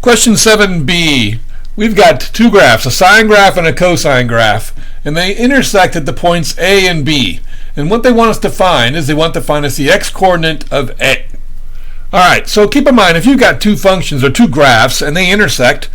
Question 7b. We've got two graphs, a sine graph and a cosine graph, and they intersect at the points A and B. And what they want us to find is they want to find us the x-coordinate of A. Alright, so keep in mind, if you've got two functions or two graphs and they intersect,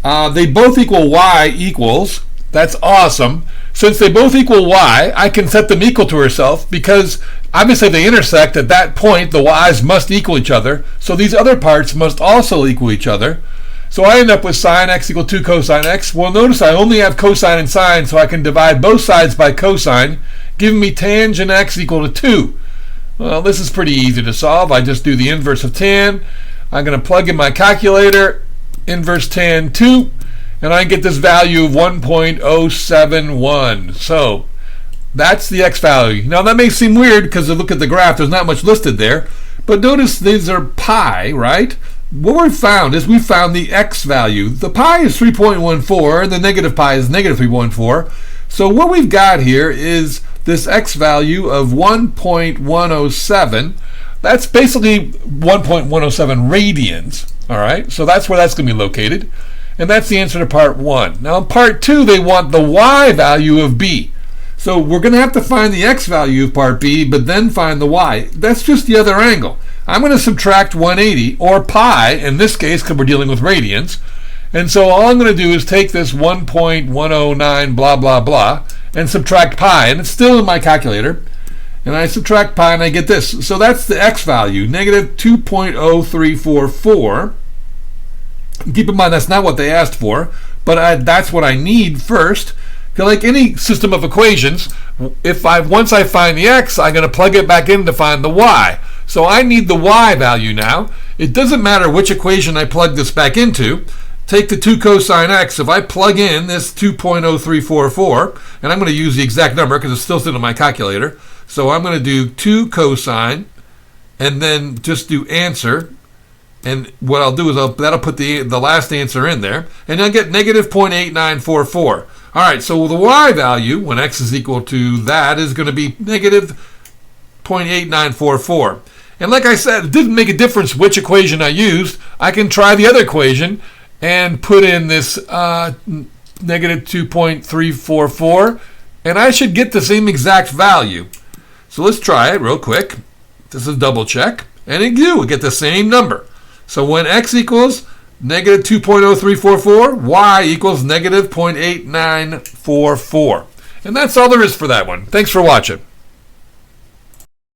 they both equal y equals. That's awesome. Since they both equal y, I can set them equal to herself because obviously if they intersect at that point, the y's must equal each other. So these other parts must also equal each other. So I end up with sine x equal 2 cosine x. Well, notice I only have cosine and sine, so I can divide both sides by cosine, giving me tangent x equal to 2. Well, this is pretty easy to solve. I just do the inverse of tan. I'm going to plug in my calculator, inverse tan 2. And I get this value of 1.071. So that's the x value. Now that may seem weird because look at the graph, there's not much listed there. But notice these are pi, right? What we found is we found the x value. The pi is 3.14 and the negative pi is negative 3.14. So what we've got here is this x value of 1.107. That's basically 1.107 radians. All right, so that's where that's going to be located. And that's the answer to part 1. Now in part 2, they want the y value of b. So we're going to have to find the x value of part b, but then find the y. That's just the other angle. I'm going to subtract 180, or pi, in this case, because we're dealing with radians. And so all I'm going to do is take this 1.109 blah, blah, blah, and subtract pi. And it's still in my calculator. And I subtract pi, and I get this. So that's the x value, negative 2.0344. Keep in mind that's not what they asked for, but that's what I need first. Like any system of equations, once I find the x, I'm going to plug it back in to find the y. So I need the y value now. It doesn't matter which equation I plug this back into. Take the 2 cosine x. If I plug in this 2.0344, and I'm going to use the exact number because it's still sitting on my calculator. So I'm going to do 2 cosine, and then just do answer. And what I'll do is that'll put the last answer in there, and I'll get negative 0.8944. All right, so the y value when x is equal to that is going to be negative 0.8944. And like I said, it didn't make a difference which equation I used. I can try the other equation and put in this negative 2.344, and I should get the same exact value. So let's try it real quick. This is double check, and it do get the same number. So when x equals negative 2.0344, y equals negative 0.8944. And that's all there is for that one. Thanks for watching.